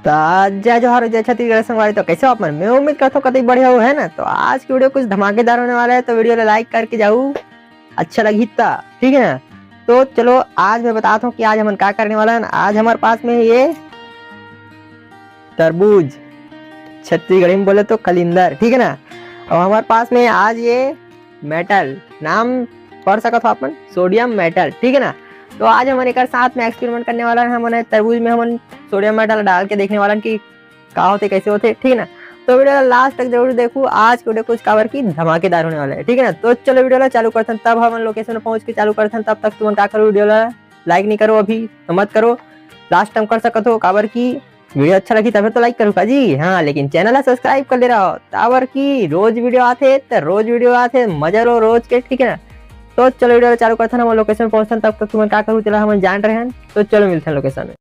तो आज जय जोहार जय छत्तीसगढ़ संगवारी। तो कैसे हो आप मन? मैं उम्मीद करता हूँ कतई बढ़िया हो, है ना। तो आज की वीडियो कुछ धमाकेदार होने वाला है, तो वीडियो लाइक करके जाऊ, अच्छा लगी था, ठीक है ना। तो चलो आज मैं बताता हूँ कि आज हम क्या करने वाला है। आज हमारे पास में ये तरबूज, छत्तीसगढ़ी में बोले तो कलिंदर, ठीक है ना। और हमारे पास में आज ये मेटल, नाम पढ़ सकते हो अपन, सोडियम मेटल, ठीक है ना। तो आज हम एक साथ में एक्सपेरिमेंट करने वाला है। हमने तरबूज में हम सोडियम मेटल डाल के देखने वाला है कि क्या होते कैसे होते, ठीक है ना। तो वीडियो लास्ट तक जरूर देखो, आज की वीडियो कुछ कवर की धमाकेदार होने वाला है, ठीक है ना। तो चलो वीडियो चालू करते हैं, तब हम लोकेशन में पहुंच के चालू करते हैं। तब तक तुम क्या करो, वीडियो लाइक नहीं करो अभी तो मत करो, लास्ट टाइम कर सकते हो। काबर की वीडियो अच्छा लगी तब तो लाइक करूँगा जी, हाँ, लेकिन चैनल सब्सक्राइब कर ले रहा हो। तावर की रोज वीडियो आते तो रोज वीडियो आते, मजा लो रोज के, ठीक है ना। तो चलो वीडियो चालू करते हैं, हम लोकेशन पहुंचते हैं। तब तक तुम्हें क्या करूँ, चला हम जान रहे हैं। तो चलो मिलते हैं लोकेशन में।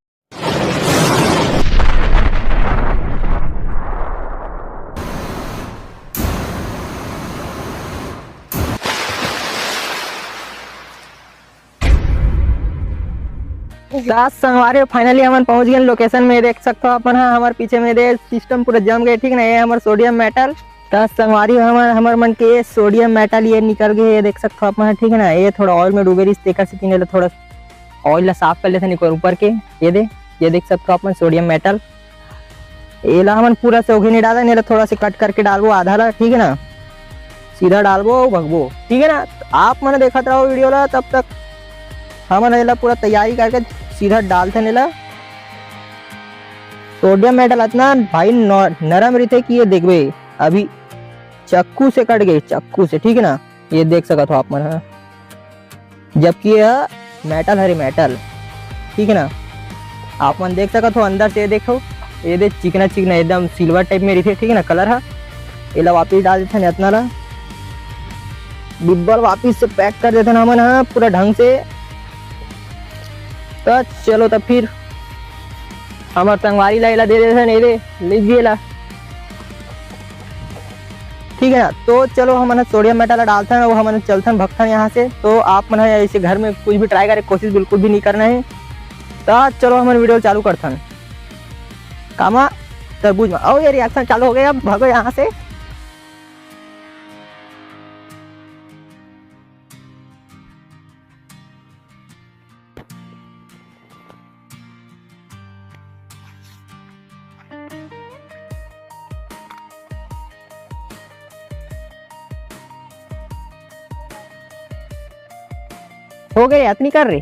संगवारी फाइनली हम पहुंच गए लोकेशन में। देख सकते हो अपन, हाँ, हमारे पीछे में दे सिस्टम पूरा जम गए, ठीक है ना। ये हमारे सोडियम मेटल, तो संगवारी हमारे मन के सोडियम मेटल ये निकल गए, ये देख सकते हो अपन, ठीक है ना। ये थोड़ा ऑयल में डूबे इस तेकर से पीने, थोड़ा ऑयल साफ कर लेते हैं ऊपर के। ये देख सकते हो अपन सोडियम मेटल, ये ला हम पूरा से नहीं डाला, नहीं थोड़ा से कट करके डालबो आधा ला, ठीक है ना। सीधा डालबो भगबो, ठीक है ना। तो आप मैंने देखा रहो वीडियो ला, तब तक हम पूरा तैयारी करके सीधा डालते नेला। सोडियम मेटल इतना भाई नरम रहते कि ये देखबे अभी चक्कू से कट गए, चक्कू से, ठीक है ना। ये देख सकते हो आप मन, हाँ, जबकि यह मेटल हरे मेटल, ठीक है ना। आप मन देख सकते हो अंदर से, ये देखो, ये देख चिकना चिकना एकदम सिल्वर टाइप में रहते, ठीक है ना, कलर है। ये ला वापिस डाल देते हैं इतना ला, डिब्बल वापिस से पैक कर देते हैं हमन, हाँ, पूरा ढंग से। तो चलो तब फिर हमारे संगवारी ला दे देते हैं, लीजिए ला, ठीक है ना। तो चलो हम सोडियम मेटल डालते हैं, वो हम चलते हैं भगते हैं यहाँ से। तो आप मन ऐसे घर में कुछ भी ट्राई करें, कोशिश बिल्कुल भी नहीं करना है। तो चलो हम वीडियो चालू करते हैं। कामा तरबूज में और ये रिएक्शन चालू हो गया, अब भागो यहाँ से। हो गए, इतनी कर रही।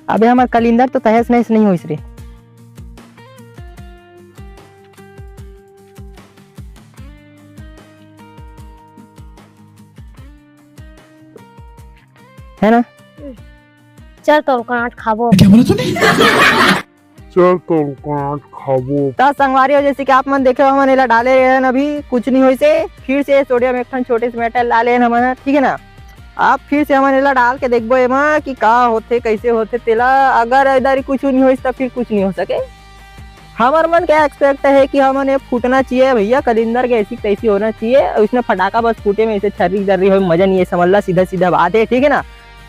अबे हमारे कलिंदर तो तहस नहस नहीं हो इसरे, है ना। चल तो काट खाबो, क्या बोला तूने? चल तो काट खाबो। तो संगवारी हो जैसे कि आप मन देखे हम ला डाले हैं, अभी कुछ नहीं हुई से फिर से सोडियम एक छोटे से मेटल डाले हम, ठीक है ना। आप फिर से हमारे ला डाल के देखबो एमा कि का होते कैसे होते तेला। अगर इधर कुछ नहीं हो तो फिर कुछ नहीं हो सके। हमारे मन क्या एक्सपेक्ट है कि हमने फूटना चाहिए भैया, कलिंदर के ऐसी तैसी होना चाहिए, उसने फटाका बस फूटे में ऐसे छर्री दर्री हो, मजा नहीं है, समझ सीधा सीधा बात है, ठीक है ना।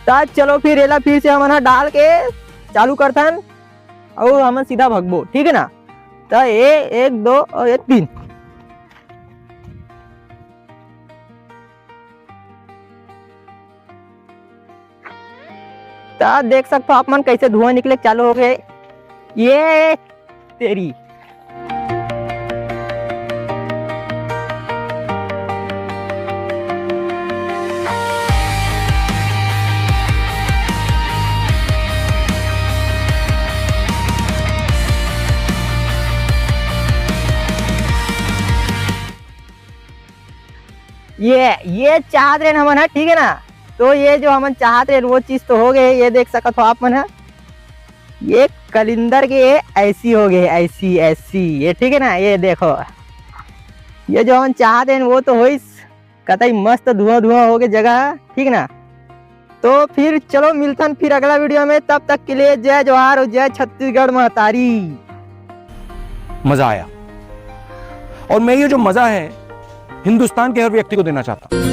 तो चलो फिर एला फिर से हम डाल के चालू करते हैं और हम सीधा भगबो, ठीक है ना। तो ये 1 2 और ये 3, तो देख सकते हो आप मन कैसे धुआं निकले चालू हो गए। ये तेरी ये चाहत रहे हम, है, ठीक है ना। तो ये जो हम चाहते रहे वो चीज तो हो गए। ये देख सकते हो आप मन, है, ये कलिंदर के ऐसी हो गए, ऐसी ऐसी, ये ठीक है ना। ये देखो, ये जो हम चाहते हैं वो तो हो कतई मस्त धुआं धुआं हो गए जगह, ठीक ना। तो फिर चलो मिलते हैं फिर अगला वीडियो में, तब तक के लिए जय जोहार और जय छत्तीसगढ़ महतारी। मजा आया, और मैं ये जो मजा है हिंदुस्तान के हर व्यक्ति को देना चाहता हूं।